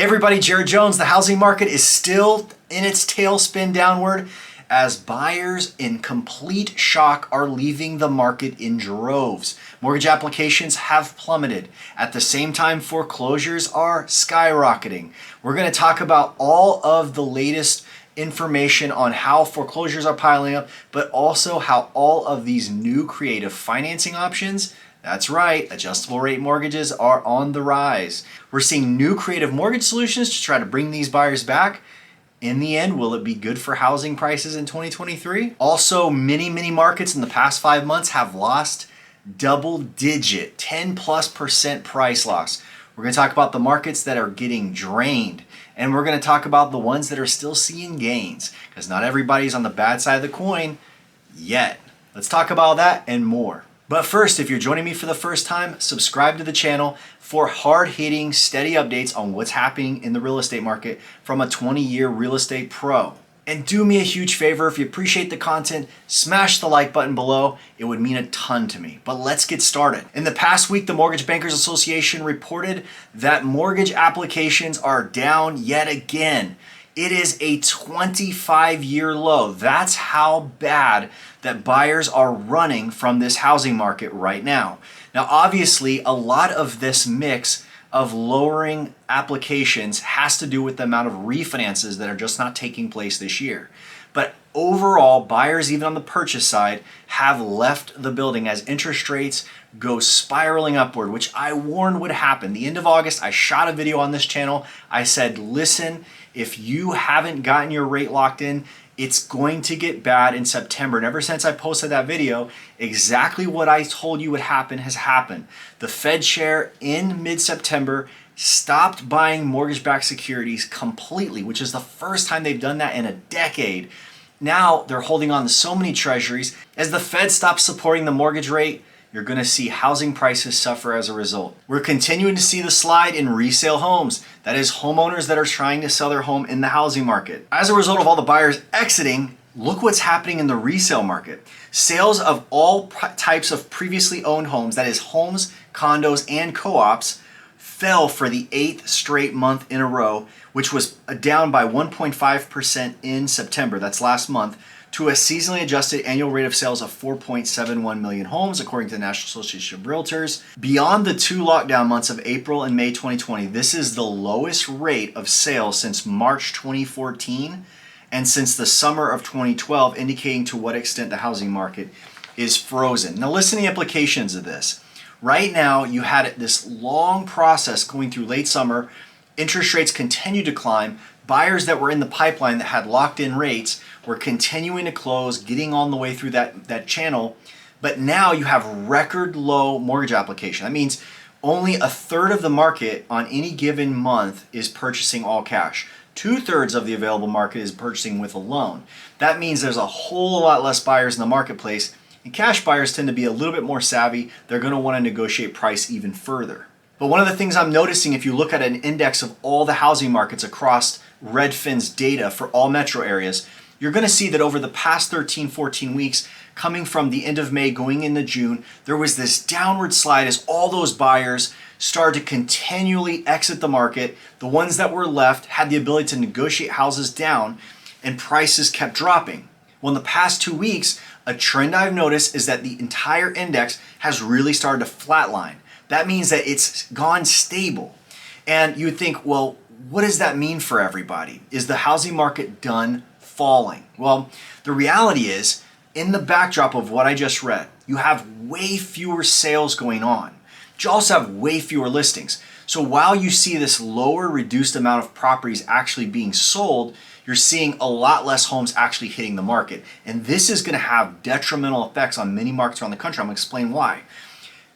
Hey everybody, Jared Jones. The housing market is still in its tailspin downward as buyers in complete shock are leaving the market in droves. Mortgage applications have plummeted. At the same time, foreclosures are skyrocketing. We're going to talk about all of the latest information on how foreclosures are piling up, but also how all of these new creative financing options, that's right, adjustable rate mortgages are on the rise. We're seeing new creative mortgage solutions to try to bring these buyers back. In the end, will it be good for housing prices in 2023? Also, many markets in the past 5 months have lost double-digit, 10+% price loss. We're going to talk about the markets that are getting drained, and we're going to talk about the ones that are still seeing gains, because not everybody's on the bad side of the coin yet. Let's talk about that and more. But first, if you're joining me for the first time, subscribe to the channel for hard-hitting, steady updates on what's happening in the real estate market from a 20-year real estate pro. And do me a huge favor, if you appreciate the content, smash the like button below. It would mean a ton to me. But let's get started. In the past week, the Mortgage Bankers Association reported that mortgage applications are down yet again. It is a 25-year low. That's how bad that buyers are running from this housing market right now. Now, obviously, a lot of this mix of lowering applications has to do with the amount of refinances that are just not taking place this year. But overall, buyers, even on the purchase side, have left the building as interest rates go spiraling upward, which I warned would happen. The end of August, I shot a video on this channel. I said, listen, if you haven't gotten your rate locked in, it's going to get bad in September. And ever since I posted that video, exactly what I told you would happen has happened. The Fed chair in mid-September stopped buying mortgage-backed securities completely, which is the first time they've done that in a decade. Now they're holding on to so many treasuries. As the Fed stops supporting the mortgage rate, you're going to see housing prices suffer as a result. We're continuing to see the slide in resale homes. That is, homeowners that are trying to sell their home in the housing market. As a result of all the buyers exiting, look what's happening in the resale market. Sales of all types of previously owned homes, that is homes, condos, and co-ops, fell for the 8th straight month in a row, which was down by 1.5% in September, that's last month, to a seasonally adjusted annual rate of sales of 4.71 million homes, according to the National Association of Realtors. Beyond the 2 lockdown months of April and May 2020, this is the lowest rate of sales since March 2014 and since the summer of 2012, indicating to what extent the housing market is frozen. Now listen to the implications of this. Right now, you had this long process going through late summer. Interest rates continue to climb. Buyers that were in the pipeline that had locked in rates were continuing to close, getting on the way through that channel. But now you have record low mortgage application. That means only a third of the market on any given month is purchasing all cash. 2/3 of the available market is purchasing with a loan. That means there's a whole lot less buyers in the marketplace, and cash buyers tend to be a little bit more savvy. They're going to want to negotiate price even further. But one of the things I'm noticing, if you look at an index of all the housing markets across Redfin's data for all metro areas, you're going to see that over the past 13-14 weeks, coming from the end of May going into June, there was this downward slide as all those buyers started to continually exit the market. The ones that were left had the ability to negotiate houses down, and prices kept dropping. Well, in the past 2 weeks, a trend I've noticed is that the entire index has really started to flatline. That means that it's gone stable. And you would think, well, what does that mean for everybody? Is the housing market done falling? Well, the reality is, in the backdrop of what I just read, you have way fewer sales going on. But you also have way fewer listings. So while you see this lower, reduced amount of properties actually being sold, you're seeing a lot less homes actually hitting the market. And this is going to have detrimental effects on many markets around the country. I'm going to explain why.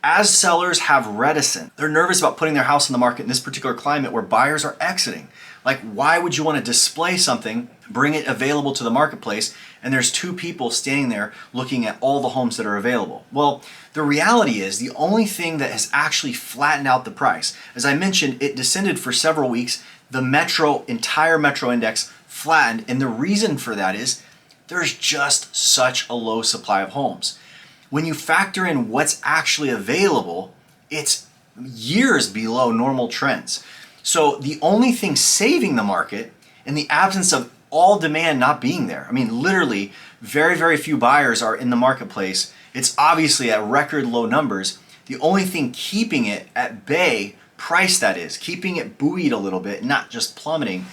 As sellers have reticent, they're nervous about putting their house in the market in this particular climate where buyers are exiting. Like, why would you want to display something, bring it available to the marketplace, and there's 2 people standing there looking at all the homes that are available? Well, the reality is the only thing that has actually flattened out the price, as I mentioned, it descended for several weeks. The entire metro index flattened, and the reason for that is there's just such a low supply of homes. When you factor in what's actually available, it's years below normal trends. So the only thing saving the market in the absence of all demand not being there, I mean, literally very, very few buyers are in the marketplace. It's obviously at record low numbers. The only thing keeping it at bay, price that is, keeping it buoyed a little bit, not just plummeting,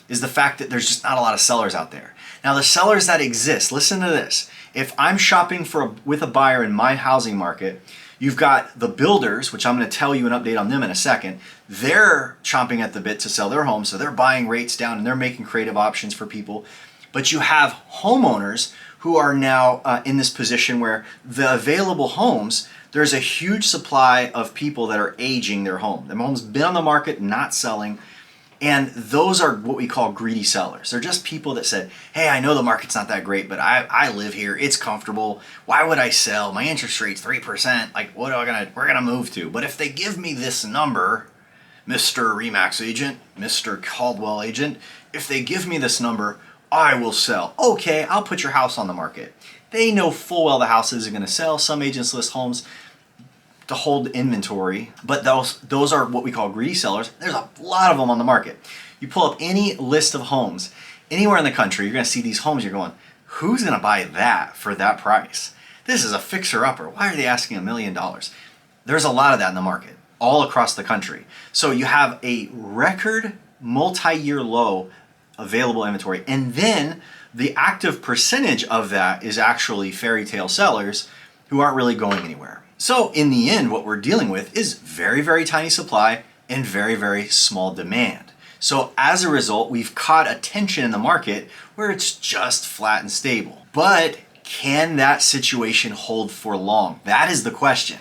is the fact that there's just not a lot of sellers out there. Now the sellers that exist, listen to this. If I'm shopping with a buyer in my housing market, you've got the builders, which I'm going to tell you an update on them in a second. They're chomping at the bit to sell their homes, so they're buying rates down and they're making creative options for people. But you have homeowners who are now in this position where the available homes, there's a huge supply of people that are aging their home. Their home's been on the market, not selling. And those are what we call greedy sellers. They're just people that said, hey, I know the market's not that great, but I live here. It's comfortable. Why would I sell? My interest rate's 3%. Like, what are we're gonna move to? But if they give me this number, Mr. Remax agent, Mr. Caldwell agent, if they give me this number, I will sell. Okay, I'll put your house on the market. They know full well the house isn't gonna sell. Some agents list homes to hold inventory, but those are what we call greedy sellers. There's a lot of them on the market. You pull up any list of homes anywhere in the country, you're going to see these homes. You're going, who's going to buy that for that price? This is a fixer-upper. Why are they asking $1 million? There's a lot of that in the market all across the country. So you have a record multi-year low available inventory, and then the active percentage of that is actually fairy tale sellers who aren't really going anywhere. So in the end, what we're dealing with is very, very tiny supply and very, very small demand. So as a result, we've caught a tension in the market where it's just flat and stable. But can that situation hold for long? That is the question.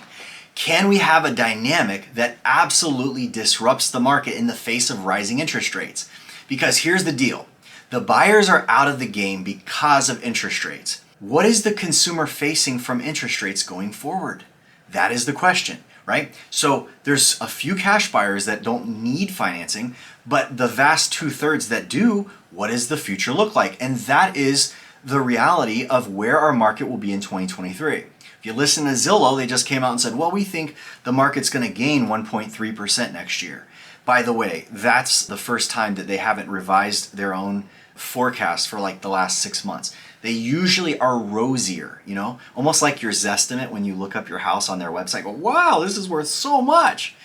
Can we have a dynamic that absolutely disrupts the market in the face of rising interest rates? Because here's the deal. The buyers are out of the game because of interest rates. What is the consumer facing from interest rates going forward? That is the question, right? So there's a few cash buyers that don't need financing, but the vast 2/3 that do, what does the future look like? And that is the reality of where our market will be in 2023. If you listen to Zillow, they just came out and said, well, we think the market's going to gain 1.3% next year. By the way, that's the first time that they haven't revised their own forecast for like the last 6 months. They usually are rosier, you know, almost like your Zestimate when you look up your house on their website. Go, wow, this is worth so much.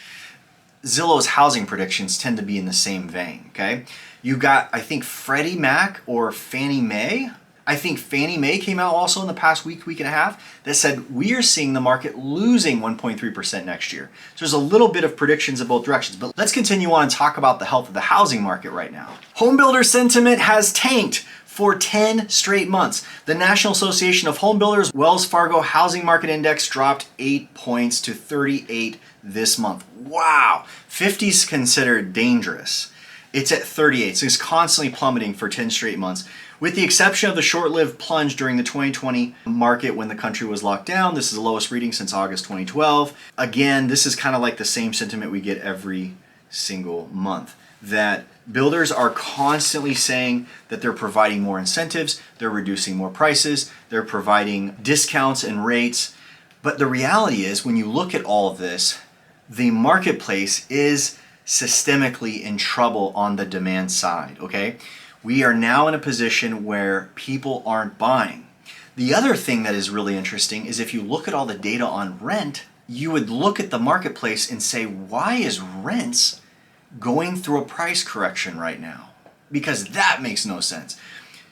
Zillow's housing predictions tend to be in the same vein, okay? You got, I think, Freddie Mac or Fannie Mae. I think Fannie Mae came out also in the past week and a half that said we are seeing the market losing 1.3% next year. So there's a little bit of predictions in both directions, but let's continue on and talk about the health of the housing market right now. Home builder sentiment has tanked for 10 straight months. The National Association of Home Builders Wells Fargo Housing Market Index dropped 8 points to 38 this month. Wow, 50 is considered dangerous. It's at 38, so it's constantly plummeting for 10 straight months. With the exception of the short-lived plunge during the 2020 market when the country was locked down, this is the lowest reading since August 2012. Again, this is kind of like the same sentiment we get every single month, that builders are constantly saying that they're providing more incentives, they're reducing more prices, they're providing discounts and rates. But the reality is, when you look at all of this, the marketplace is systemically in trouble on the demand side, okay? We are now in a position where people aren't buying. The other thing that is really interesting is if you look at all the data on rent, you would look at the marketplace and say, why is rents going through a price correction right now? Because that makes no sense.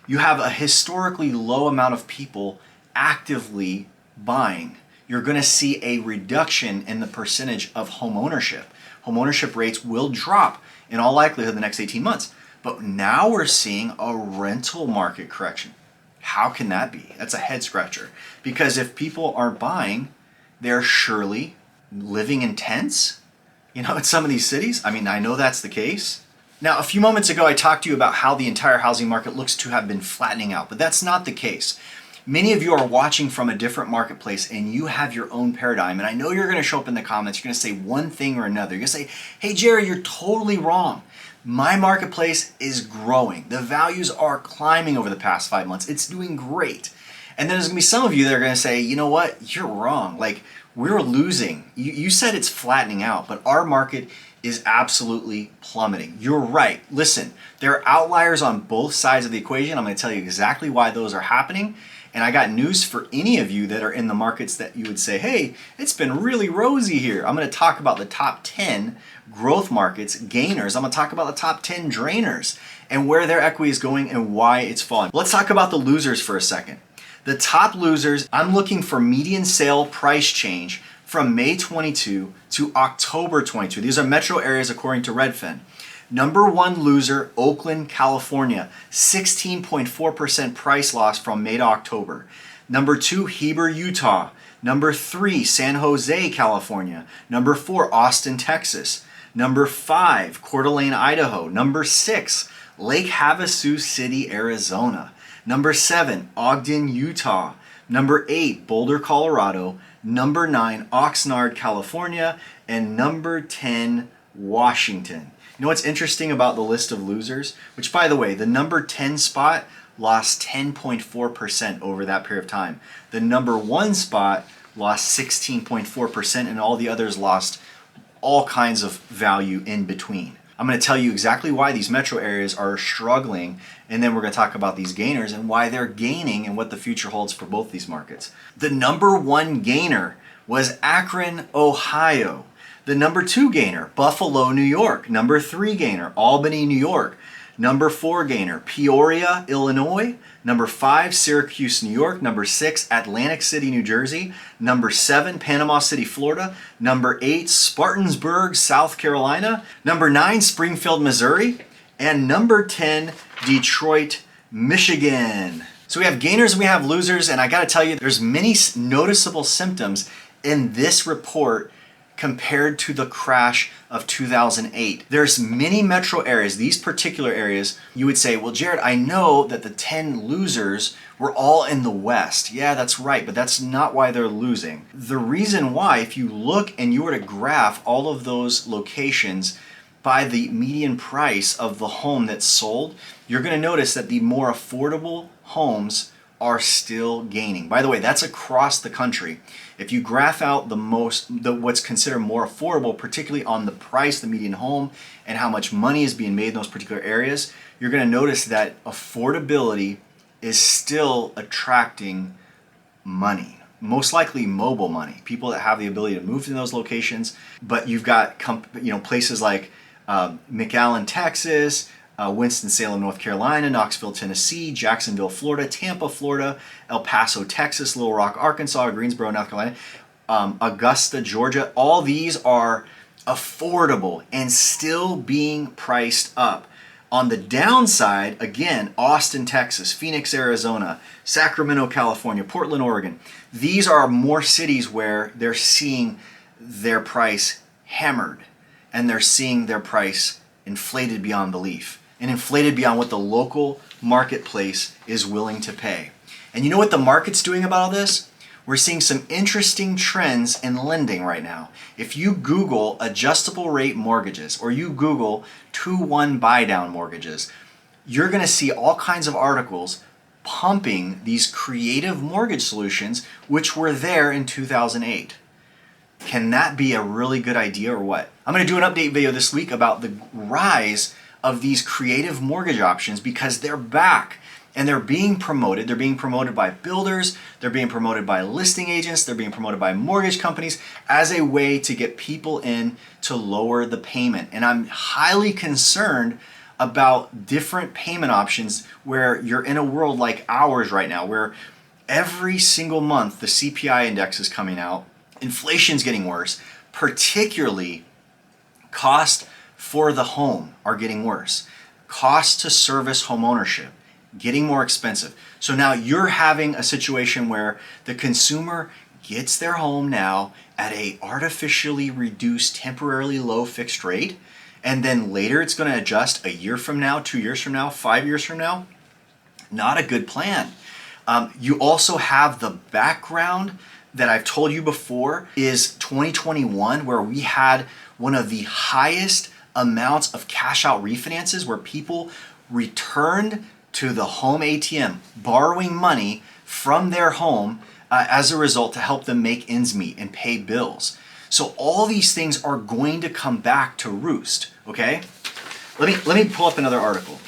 You have a historically low amount of people actively buying. You're going to see a reduction in the percentage of home ownership. Home ownership rates will drop in all likelihood the next 18 months. But now we're seeing a rental market correction. How can that be? That's a head scratcher. Because if people aren't buying, they're surely living in tents, you know, in some of these cities. I mean, I know that's the case. Now, a few moments ago, I talked to you about how the entire housing market looks to have been flattening out, but that's not the case. Many of you are watching from a different marketplace and you have your own paradigm. And I know you're going to show up in the comments. You're going to say one thing or another. You're going to say, hey, Jerry, you're totally wrong. My marketplace is growing. The values are climbing over the past 5 months. It's doing great. And then there's going to be some of you that are going to say, you know what? You're wrong. Like, we're losing. You said it's flattening out, but our market is absolutely plummeting. You're right. Listen, there are outliers on both sides of the equation. I'm going to tell you exactly why those are happening. And I got news for any of you that are in the markets that you would say, hey, it's been really rosy here. I'm going to talk about the top 10 growth markets, gainers. I'm going to talk about the top 10 drainers and where their equity is going and why it's falling. Let's talk about the losers for a second. The top losers, I'm looking for median sale price change from May 22 to October 22. These are metro areas according to Redfin. Number one loser, Oakland, California, 16.4% price loss from May to October. Number two, Heber, Utah. Number three, San Jose, California. Number four, Austin, Texas. Number five, Coeur d'Alene, Idaho. Number six, Lake Havasu City, Arizona. Number seven, Ogden, Utah. Number eight, Boulder, Colorado. Number 9, Oxnard, California, and number 10, Washington. You know what's interesting about the list of losers? Which, by the way, the number 10 spot lost 10.4% over that period of time. The number 1 spot lost 16.4%, and all the others lost all kinds of value in between. I'm going to tell you exactly why these metro areas are struggling, and then we're going to talk about these gainers and why they're gaining and what the future holds for both these markets. The number 1 gainer was Akron, Ohio. The number 2 gainer, Buffalo, New York. Number 3 gainer, Albany, New York. Number 4 gainer, Peoria, Illinois. Number 5, Syracuse, New York. Number 6, Atlantic City, New Jersey. Number 7, Panama City, Florida. Number 8, Spartanburg, South Carolina. Number 9, Springfield, Missouri. And number 10, Detroit, Michigan. So we have gainers and we have losers, and I gotta tell you, there's many noticeable symptoms in this report compared to the crash of 2008. There's many metro areas, these particular areas, you would say, well, Jared, I know that the 10 losers were all in the West. Yeah, that's right, but that's not why they're losing. The reason why, if you look and you were to graph all of those locations by the median price of the home that's sold, you're gonna notice that the more affordable homes are still gaining. By the way, that's across the country. If you graph out what's considered more affordable, particularly on the price, the median home, and how much money is being made in those particular areas, you're going to notice that affordability is still attracting money. Most likely mobile money, people that have the ability to move to those locations. But you've got places like McAllen, Texas, Winston-Salem, North Carolina, Knoxville, Tennessee, Jacksonville, Florida, Tampa, Florida, El Paso, Texas, Little Rock, Arkansas, Greensboro, North Carolina, Augusta, Georgia. All these are affordable and still being priced up. On the downside, again, Austin, Texas, Phoenix, Arizona, Sacramento, California, Portland, Oregon. These are more cities where they're seeing their price hammered and they're seeing their price inflated beyond belief. And inflated beyond what the local marketplace is willing to pay. And you know what the market's doing about all this? We're seeing some interesting trends in lending right now. If you Google adjustable rate mortgages or you Google 2-1 buy down mortgages, you're going to see all kinds of articles pumping these creative mortgage solutions which were there in 2008. Can that be a really good idea or what? I'm going to do an update video this week about the rise of these creative mortgage options because they're back and they're being promoted. They're being promoted by builders, they're being promoted by listing agents, they're being promoted by mortgage companies as a way to get people in to lower the payment. And I'm highly concerned about different payment options where you're in a world like ours right now where every single month the CPI index is coming out, inflation's getting worse, particularly cost for the home are getting worse. Cost to service home ownership getting more expensive. So now you're having a situation where the consumer gets their home now at a artificially reduced, temporarily low fixed rate, and then later it's going to adjust a year from now, 2 years from now, 5 years from now. Not a good plan. You also have the background that I've told you before is 2021, where we had one of the highest amounts of cash out refinances where people returned to the home ATM, borrowing money from their home as a result to help them make ends meet and pay bills. So all these things are going to come back to roost, okay? Let me pull up another article.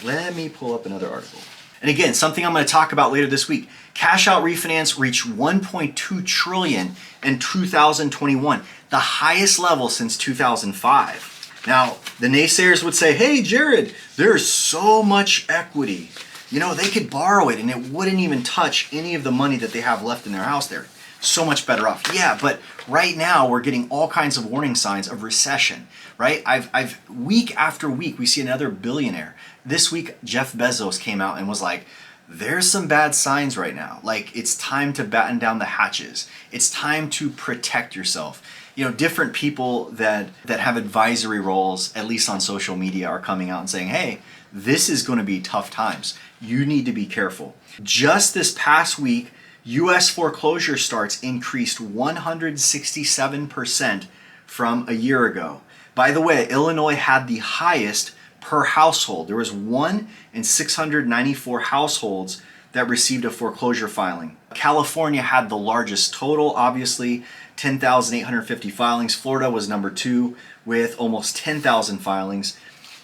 And again, something I'm going to talk about later this week. Cash out refinance reached 1.2 trillion in 2021, the highest level since 2005. Now, the naysayers would say, hey, Jared, there's so much equity. You know, they could borrow it and it wouldn't even touch any of the money that they have left in their house there. So much better off. Yeah, but right now we're getting all kinds of warning signs of recession, right? I've week after week, we see another billionaire. This week, Jeff Bezos came out and was like, there's some bad signs right now. Like, it's time to batten down the hatches. It's time to protect yourself. You know, different people that have advisory roles, at least on social media, are coming out and saying, hey, this is going to be tough times. You need to be careful. Just this past week, U.S. foreclosure starts increased 167% from a year ago. By the way, Illinois had the highest per household. There was 1 in 694 households that received a foreclosure filing. California had the largest total, obviously, 10,850 filings. Florida was number 2 with almost 10,000 filings.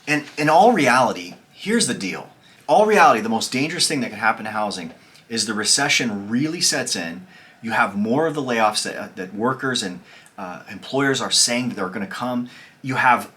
And in all reality, here's the deal. All reality, the most dangerous thing that can happen to housing is the recession really sets in. You have more of the layoffs that workers and employers are saying that they're going to come. You have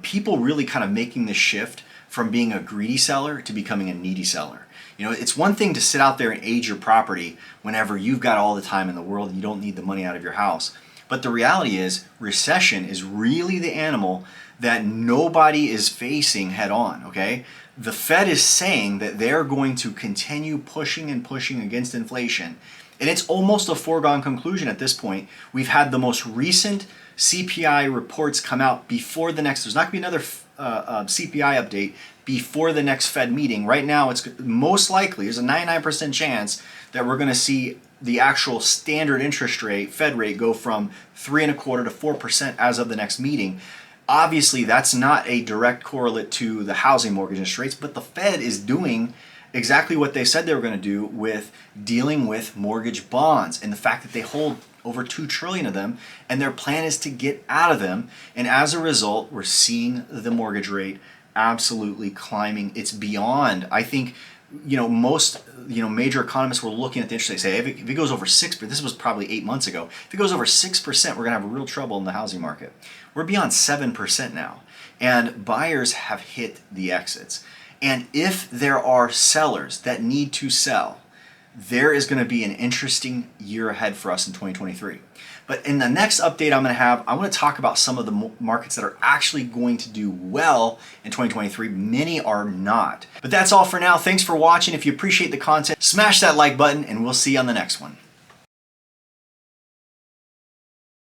people really kind of making this shift from being a greedy seller to becoming a needy seller. You know, it's one thing to sit out there and age your property whenever you've got all the time in the world and you don't need the money out of your house. But the reality is, recession is really the animal that nobody is facing head on, okay? The Fed is saying that they're going to continue pushing and pushing against inflation. And it's almost a foregone conclusion at this point. We've had the most recent CPI reports come out before the next, there's not going to be another CPI update before the next Fed meeting. Right now, it's most likely, there's a 99% chance that we're going to see the actual standard interest rate, Fed rate, go from 3.25% to 4% as of the next meeting. Obviously, that's not a direct correlate to the housing mortgage interest rates, but the Fed is doing exactly what they said they were going to do with dealing with mortgage bonds and the fact that they hold over 2 trillion of them, and their plan is to get out of them. And as a result, we're seeing the mortgage rate absolutely climbing. It's beyond, I think, most major economists were looking at the interest rate, say if it goes over 6%, this was probably 8 months ago, if it goes over 6%, we're going to have real trouble in the housing market. We're beyond 7% now, and buyers have hit the exits. And if there are sellers that need to sell, there is going to be an interesting year ahead for us in 2023. But in the next update I'm going to have, I want to talk about some of the markets that are actually going to do well in 2023. Many are not. But that's all for now. Thanks for watching. If you appreciate the content, smash that like button, and we'll see you on the next one.